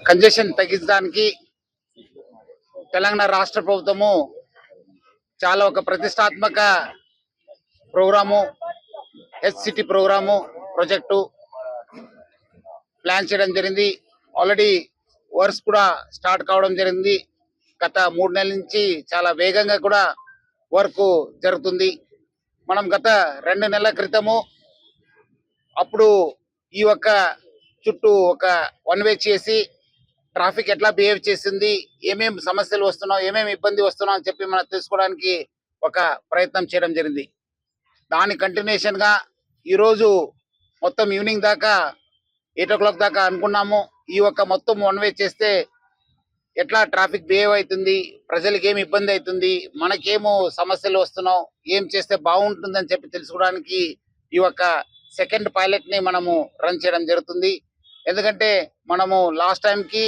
Congestion తగ్గించడానికి తెలంగాణ రాష్ట్ర ప్రభుత్వము చాలా ఒక ప్రతిష్టాత్మక program HCT program project plan చేయడం జరిగింది. ఆల్రెడీ వర్క్స్ కూడా స్టార్ట్ కావడం జరిగింది. గత 3 నెలల నుంచి చాలా వేగంగా కూడా వర్క్ జరుగుతుంది. మనం గత 2 నెలల క్రితము అప్పుడు ఈ ఒక్క చుట్టూ ఒక వన్ వే చేసి ట్రాఫిక్ ఎట్లా బిహేవ్ చేసింది, ఏమేమి సమస్యలు వస్తున్నావు, ఏమేమి ఇబ్బంది వస్తున్నావు అని చెప్పి మనం తెలుసుకోవడానికి ఒక ప్రయత్నం చేయడం జరిగింది. దాని కంటిన్యూషన్ గా ఈరోజు మొత్తం ఈవినింగ్ దాకా 8 o'clock దాకా అనుకున్నాము. ఈ ఒక్క మొత్తం వన్ వే చేస్తే ఎట్లా ట్రాఫిక్ బిహేవ్ అవుతుంది, ప్రజలకు ఏమి ఇబ్బంది అవుతుంది, మనకేమో సమస్యలు వస్తున్నావు, ఏం చేస్తే బాగుంటుందని చెప్పి తెలుసుకోవడానికి ఈ ఒక్క సెకండ్ పైలట్ ని మనము రన్ చేయడం జరుగుతుంది. ఎందుకంటే మనము లాస్ట్ టైం కి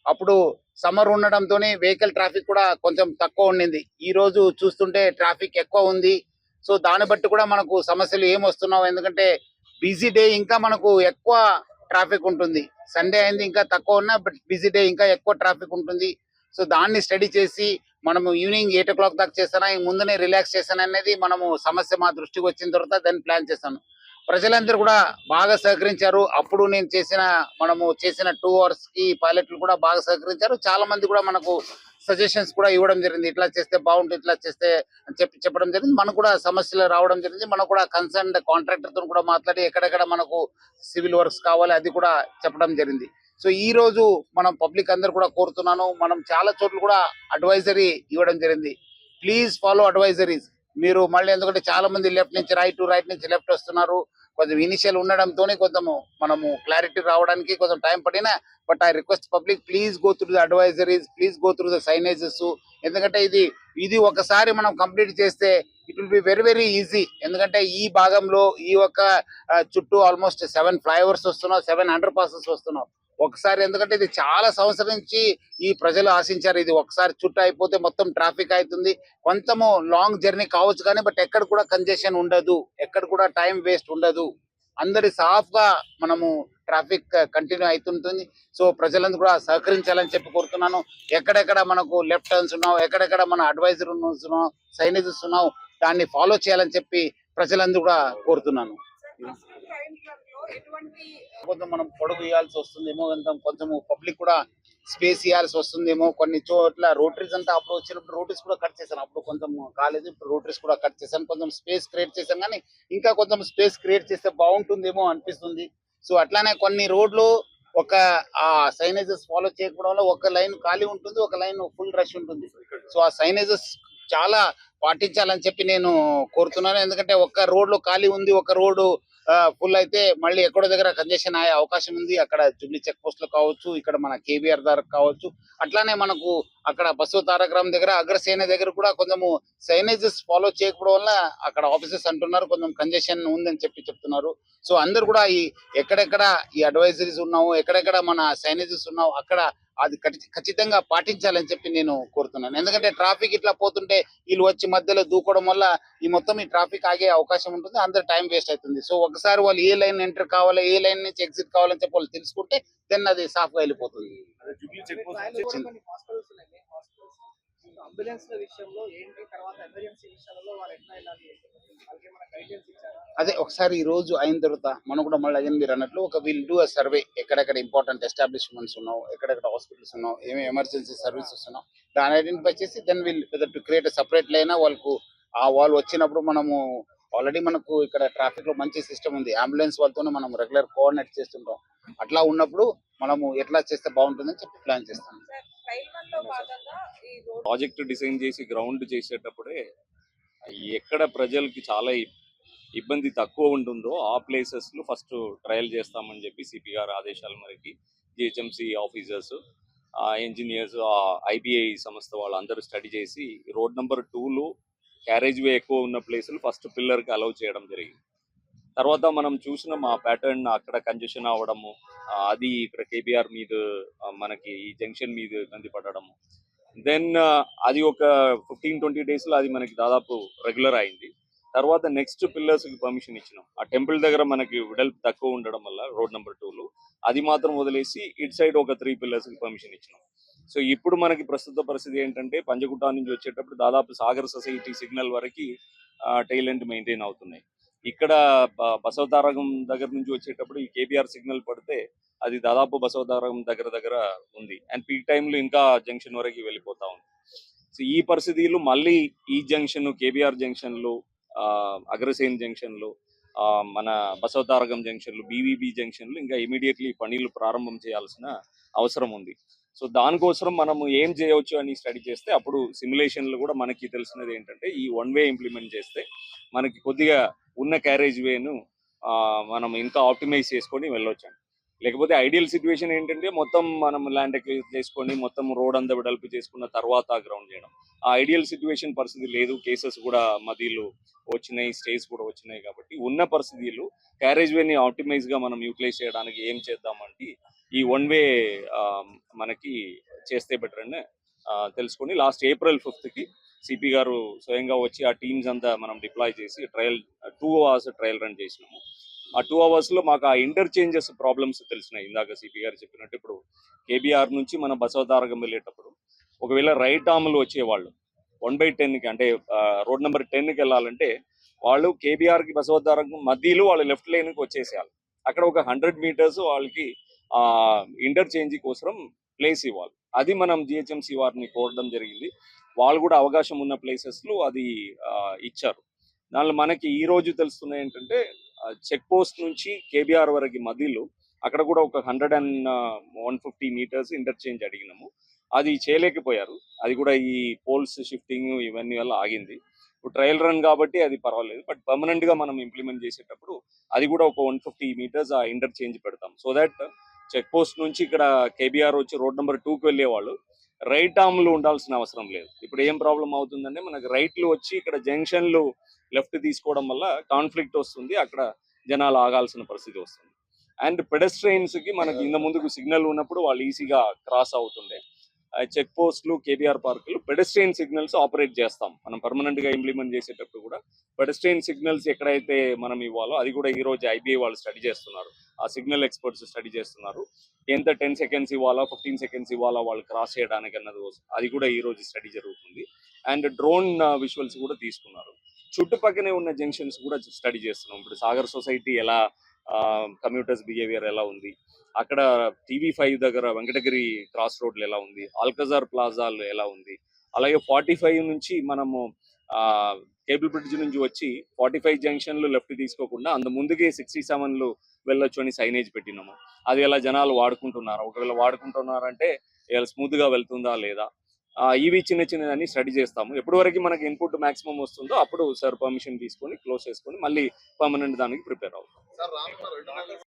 అప్పుడు సమ్మర్ ఉండడంతోనే వెహికల్ ట్రాఫిక్ కూడా కొంచెం తక్కువ ఉండింది. ఈ రోజు చూస్తుంటే ట్రాఫిక్ ఎక్కువ ఉంది. సో దాన్ని బట్టి కూడా మనకు సమస్యలు ఏం వస్తున్నావు, ఎందుకంటే బిజీ డే ఇంకా మనకు ఎక్కువ ట్రాఫిక్ ఉంటుంది. సండే అయింది ఇంకా తక్కువ ఉన్నా, బట్ బిజీ డే ఇంకా ఎక్కువ ట్రాఫిక్ ఉంటుంది. సో దాన్ని స్టడీ చేసి మనము ఈవినింగ్ 8 o'clock దాకా చేస్తానా, ముందునే రిలాక్స్ చేస్తాను అనేది మనము సమస్య మా దృష్టికి వచ్చిన తర్వాత దాన్ని ప్లాన్ చేస్తాను. ప్రజలందరూ కూడా బాగా సహకరించారు. అప్పుడు నేను మనము చేసిన 2 hours కి పైలట్లు కూడా బాగా సహకరించారు. చాలా మంది కూడా మనకు సజెషన్స్ కూడా ఇవ్వడం జరిగింది. ఇట్లా చేస్తే బాగుంటుంది, ఇట్లా చేస్తే అని చెప్పడం జరిగింది. మనకు కూడా సమస్యలు రావడం జరిగింది. మనకు కూడా కన్సర్న్ కాంట్రాక్టర్ తో కూడా మాట్లాడి ఎక్కడెక్కడ మనకు సివిల్ వర్క్స్ కావాలి అది కూడా చెప్పడం జరిగింది. సో ఈ రోజు మనం పబ్లిక్ అందరు కూడా కోరుతున్నాను, మనం చాలా చోట్ల కూడా అడ్వైజరీ ఇవ్వడం జరిగింది. Please follow advisories. మీరు మళ్ళీ ఎందుకంటే చాలా మంది లెఫ్ట్ నుంచి రైట్ నుంచి లెఫ్ట్ వస్తున్నారు. కొంచెం ఇనిషియల్ ఉండడంతో కొంచెము మనము క్లారిటీ రావడానికి కొంచెం టైం పడినా, but I request public please go through the advisories, please go through the signages. ఎందుకంటే ఇది ఒకసారి మనం కంప్లీట్ చేస్తే it will be very very easy. ఎందుకంటే ఈ భాగంలో ఈ ఒక చుట్టూ ఆల్మోస్ట్ 7 ఫ్లైఓవర్స్ వస్తున్నావు, 7 అండర్ పాసెస్ వస్తున్నావు ఒకసారి. ఎందుకంటే ఇది చాలా సంవత్సరం నుంచి ఈ ప్రజలు ఆశించారు. ఇది ఒకసారి చుట్టూ అయిపోతే మొత్తం ట్రాఫిక్ అవుతుంది. కొంచెము లాంగ్ జర్నీ కావచ్చు కానీ బట్ ఎక్కడ కూడా కంజెషన్ ఉండదు, ఎక్కడ కూడా టైం వేస్ట్ ఉండదు. అందరి సాఫ్ గా మనము ట్రాఫిక్ కంటిన్యూ అవుతుంటుంది. సో ప్రజలందరూ కూడా సహకరించాలని చెప్పి కోరుతున్నాను. ఎక్కడెక్కడ మనకు లెఫ్ట్ టర్న్స్ ఉన్నావు, ఎక్కడెక్కడ మన అడ్వైజర్ ఉన్నావు, సైనేజెస్ ఉన్నావు, దాన్ని ఫాలో చేయాలని చెప్పి ప్రజలందరూ కూడా కోరుతున్నాను. కొంచెం మనం పొడుగు ఇవ్వాల్సి వస్తుందేమో, కొంచెం పబ్లిక్ కూడా స్పేస్ ఇవ్వాల్సి వస్తుందేమో. కొన్ని చోట్ల రోటరీస్ అంతా అప్పుడు వచ్చినప్పుడు రోటరీస్ కూడా కట్ చేశాను. అప్పుడు కొంచెం కాలేదు, ఇప్పుడు రోటరీస్ కూడా కట్ చేశాను. కొంచెం స్పేస్ క్రియేట్ చేశాను, కానీ ఇంకా కొంచెం స్పేస్ క్రియేట్ చేస్తే బాగుంటుందేమో అనిపిస్తుంది. సో అట్లానే కొన్ని రోడ్లు ఒక సైనేజెస్ ఫాలో చేయకపోవడం వల్ల ఒక లైన్ ఖాళీ ఉంటుంది, ఒక లైన్ ఫుల్ రష్ ఉంటుంది. సో ఆ సైనేజెస్ చాలా పాటించాలని చెప్పి నేను కోరుతున్నాను. ఎందుకంటే ఒక్క రోడ్ లో ఖాళీ ఉంది, ఒక రోడ్డు ఫుల్ అయితే మళ్ళీ ఎక్కడో దగ్గర కంజెషన్ అయ్యే అవకాశం ఉంది. అక్కడ జూబ్లీ చెక్ పోస్ట్ లో కావచ్చు, ఇక్కడ మన కేబిఆర్ దగ్గర కావచ్చు. అట్లానే మనకు అక్కడ బస్సు తారకరామ్ దగ్గర, అగ్రసేన దగ్గర కూడా కొంచెము సైనేజెస్ ఫాలో చేయకపోవడం వల్ల అక్కడ ఆఫీసర్స్ అంటున్నారు కొంచెం కంజెషన్ ఉందని చెప్తున్నారు. సో అందరు కూడా ఎక్కడెక్కడ ఈ అడ్వైజరీస్ ఉన్నావు, ఎక్కడెక్కడ మన సైనేజెస్ ఉన్నావు, అక్కడ అది ఖచ్చితంగా పాటించాలని చెప్పి నేను కోరుతున్నాను. ఎందుకంటే ట్రాఫిక్ ఇట్లా పోతుంటే వీళ్ళు వచ్చి మధ్యలో దూకోవడం వల్ల ఈ ట్రాఫిక్ ఆగే అవకాశం ఉంటుంది, అందరు టైం వేస్ట్ అవుతుంది. సో ఒకసారి వాళ్ళు ఏ లైన్ ఎంటర్ కావాలి, ఏ లైన్ నుంచి ఎగ్జిట్ కావాలని చెప్పి వాళ్ళు తెలుసుకుంటే దెన్ అది సాఫ్ గా వెళ్ళిపోతుంది. అదే ఒకసారి ఈ రోజు అయిన తర్వాత మనం కూడా మళ్ళీ అదే మీరు అన్నట్లు ఒక విల్ డూ అ సర్వే. ఎక్కడెక్కడ ఇంపార్టెంట్ ఎస్టాబ్లిష్మెంట్స్ ఉన్నావు, ఎక్కడెక్కడ హాస్పిటల్స్ ఉన్నావు, ఏమేమి ఎమర్జెన్సీ సర్వీసెస్ ఉన్నావు, దాన్ని ఐడెంటిఫై చేసి then will to create separate line. వాళ్ళు వచ్చినప్పుడు మనము ఆల్రెడీ మనకు ఇక్కడ ట్రాఫిక్ లో మంచి సిస్టమ్ ఉంది, అంబులెన్స్ వాళ్ళతోనే మనం రెగ్యులర్ కోఆర్డినేట్ చేస్తుంటాం. అట్లా ఉన్నప్పుడు మనము ఎట్లా చేస్తే బాగుంటుందని చెప్పి ప్లాన్ చేస్తాం. ప్రాజెక్ట్ డిజైన్ చేసి గ్రౌండ్ చేసేటప్పుడే ఎక్కడ ప్రజలకి చాలా ఇబ్బంది తక్కువ ఉంటుందో ఆ ప్లేసెస్ లో ఫస్ట్ ట్రయల్ చేస్తామని చెప్పి సిపి గారు ఆదేశాల మేరకు జిహెచ్ఎంసి ఆఫీసర్స్, ఇంజనీర్స్, ఐబిఐ సంస్థ వాళ్ళందరూ స్టడీ చేసి రోడ్ నెంబర్ 2లో క్యారేజ్ వే ఎక్కువ ఉన్న ప్లేసులు ఫస్ట్ పిల్లర్కి అలౌ చేయడం జరిగింది. తర్వాత మనం చూసిన మా ప్యాటర్న్ అక్కడ కంజెషన్ అవ్వడము, అది ఇక్కడ కేబిఆర్ మీద మనకి ఈ జంక్షన్ మీద ఇబ్బంది పడడము, దెన్ అది ఒక 15-20 days లో అది మనకి దాదాపు రెగ్యులర్ అయింది. తర్వాత నెక్స్ట్ పిల్లర్స్ కి పర్మిషన్ ఇచ్చినాం. ఆ టెంపుల్ దగ్గర మనకి వెడల్పు తక్కువ ఉండడం వల్ల రోడ్ నెంబర్ 2లో అది మాత్రం వదిలేసి ఇటు సైడ్ ఒక 3 పిల్లర్స్ కి పర్మిషన్ ఇచ్చినాం. సో ఇప్పుడు మనకి ప్రస్తుత పరిస్థితి ఏంటంటే పంజగుట్ట నుంచి వచ్చేటప్పుడు దాదాపు సాగర్ సొసైటీ సిగ్నల్ వరకు టైల్ ఎండ్ మెయింటైన్ అవుతున్నాయి. ఇక్కడ బసవతారకం దగ్గర నుంచి వచ్చేటప్పుడు ఈ కేబిఆర్ సిగ్నల్ పడితే అది దాదాపు బసవతారకం దగ్గర దగ్గర ఉంది. అండ్ పీక్ టైంలో ఇంకా జంక్షన్ వరకు వెళ్ళిపోతా ఉంది. సో ఈ పరిస్థితులు మళ్ళీ ఈ జంక్షన్ కేబిఆర్ జంక్షన్లు అగ్రసేన్ జంక్షన్లు మన బసవతారకం జంక్షన్లు బీవీబీ జంక్షన్లు ఇంకా ఇమీడియట్లీ పనులు ప్రారంభం చేయాల్సిన అవసరం ఉంది. సో దానికోసం మనము ఏం చేయవచ్చు అని స్టడీ చేస్తే అప్పుడు సిమ్యులేషన్లు కూడా మనకి తెలిసినది ఏంటంటే ఈ వన్ వే ఇంప్లిమెంట్ చేస్తే మనకి కొద్దిగా ఉన్న క్యారేజ్ వేను మనం ఇంకా ఆప్టిమైజ్ చేసుకొని వెళ్ళొచ్చు. లేకపోతే ఐడియల్ సిచ్యువేషన్ ఏంటంటే మొత్తం మనం ల్యాండ్ ఎక్వైర్ చేసుకొని మొత్తం రోడ్ అంతా వెడల్పు చేసుకున్న తర్వాత గ్రౌండ్ చేయడం. ఆ ఐడియల్ సిచ్యువేషన్ పరిస్థితి లేదు. కేసెస్ కూడా మధ్యలో వచ్చినాయి, స్టేస్ కూడా వచ్చినాయి. కాబట్టి ఉన్న పరిస్థితులు క్యారేజ్ వేని ఆప్టిమైజ్ గా మనం యూటిలైజ్ చేయడానికి ఏం చేద్దామంటే ఈ వన్ వే మనకి చేస్తే బెటర్ అని తెలుసుకొని లాస్ట్ April 5కి సిపి గారు స్వయంగా వచ్చి ఆ టీమ్స్ అంతా మనం డిప్లాయ్ చేసి ట్రయల్ 2 hours ట్రయల్ రన్ చేసినాము. ఆ 2 hours లో మాకు ఆ ఇంటర్చేంజెస్ ప్రాబ్లమ్స్ తెలిసినాయి. ఇందాక సిపి గారు చెప్పినట్టు ఇప్పుడు కేబిఆర్ నుంచి మన బసవతారకం వెళ్ళేటప్పుడు ఒకవేళ రైట్ ఆర్మ్లు వచ్చేవాళ్ళు 1/10కి అంటే రోడ్ నెంబర్ 10కి వెళ్ళాలంటే వాళ్ళు కేబిఆర్ కి బసవతారకం మధ్యలో వాళ్ళు లెఫ్ట్ లైన్కి వచ్చేసేయాలి. అక్కడ ఒక 100 meters వాళ్ళకి ఇంటర్చేంజ్ కోసం ప్లేస్ ఇవ్వాలి. అది మనం జిహెచ్ఎంసీ వారిని కోరడం జరిగింది. వాళ్ళు కూడా అవకాశం ఉన్న ప్లేసెస్ లో అది ఇచ్చారు. దానిలో మనకి ఈ రోజు తెలుస్తున్నాయి ఏంటంటే చెక్ పోస్ట్ నుంచి కేబిఆర్ వరకు మధ్యలో అక్కడ కూడా ఒక 150 meters ఇంటర్చేంజ్ అడిగినాము. అది చేయలేకపోయారు. అది కూడా ఈ పోల్స్ షిఫ్టింగ్ ఇవన్నీ వల్ల ఆగింది. ఇప్పుడు ట్రయల్ రన్ కాబట్టి అది పర్వాలేదు. బట్ పర్మనెంట్ గా మనం ఇంప్లిమెంట్ చేసేటప్పుడు అది కూడా ఒక 150 meters ఆ ఇంటర్చేంజ్ పెడతాం. సో దట్ చెక్ పోస్ట్ నుంచి ఇక్కడ కేబిఆర్ వచ్చి రోడ్ నెంబర్ 2కి వెళ్ళేవాళ్ళు రైట్ ఆర్మ్లు ఉండాల్సిన అవసరం లేదు. ఇప్పుడు ఏం ప్రాబ్లం అవుతుందంటే మనకి రైట్లు వచ్చి ఇక్కడ జంక్షన్లు లెఫ్ట్ తీసుకోవడం వల్ల కాన్ఫ్లిక్ట్ వస్తుంది. అక్కడ జనాలు ఆగాల్సిన పరిస్థితి వస్తుంది. అండ్ పెడస్ట్రైన్స్ కి మనకి ఇంత ముందుకు సిగ్నల్ ఉన్నప్పుడు వాళ్ళు ఈజీగా క్రాస్ అవుతుండే. చెక్ పోస్టులు కేబిఆర్ పార్కులు పెడస్ట్రైన్ సిగ్నల్స్ ఆపరేట్ చేస్తాం. మనం పర్మనెంట్ గా ఇంప్లిమెంట్ చేసేటప్పుడు కూడా పెడస్ట్రైన్ సిగ్నల్స్ ఎక్కడైతే మనం ఇవ్వాలో అది కూడా ఈ రోజు ఐబీఐ వాళ్ళు స్టడీ చేస్తున్నారు. ఆ సిగ్నల్ ఎక్స్పర్ట్స్ స్టడీ చేస్తున్నారు. ఎంత 10 seconds ఇవ్వాలా 15 seconds ఇవ్వాలా వాళ్ళు క్రాస్ చేయడానికి అన్నది అది కూడా ఈ రోజు స్టడీ జరుగుతుంది. అండ్ డ్రోన్ విజువల్స్ కూడా తీసుకున్నారు. చుట్టుపక్కనే ఉన్న జంక్షన్స్ కూడా స్టడీ చేస్తున్నాం. ఇప్పుడు సాగర్ సొసైటీ ఎలా కమ్యూటర్స్ బిహేవియర్ ఎలా ఉంది, అక్కడ TV5 దగ్గర వెంకటగిరి క్రాస్ రోడ్లు ఎలా ఉంది, ఆల్కజార్ ప్లాజాలు ఎలా ఉంది, అలాగే 45 నుంచి మనము కేబుల్ బ్రిడ్జ్ నుంచి వచ్చి 45 జంక్షన్లు లెఫ్ట్ తీసుకోకుండా అంత ముందుకే 67 వెళ్ళొచ్చు అని సైనేజ్ పెట్టినాము. అది ఎలా జనాలు వాడుకుంటున్నారు, ఒకవేళ వాడుకుంటున్నారంటే స్మూత్ గా వెళ్తుందా లేదా, ఇవి చిన్న చిన్నదని స్టడీ చేస్తాము. ఎప్పటి వరకు మనకి ఇన్పుట్ మాక్సిమం వస్తుందో అప్పుడు సార్ పర్మిషన్ తీసుకొని క్లోజ్ చేసుకొని మళ్ళీ పర్మనెంట్ దానికి ప్రిపేర్ అవుతాం.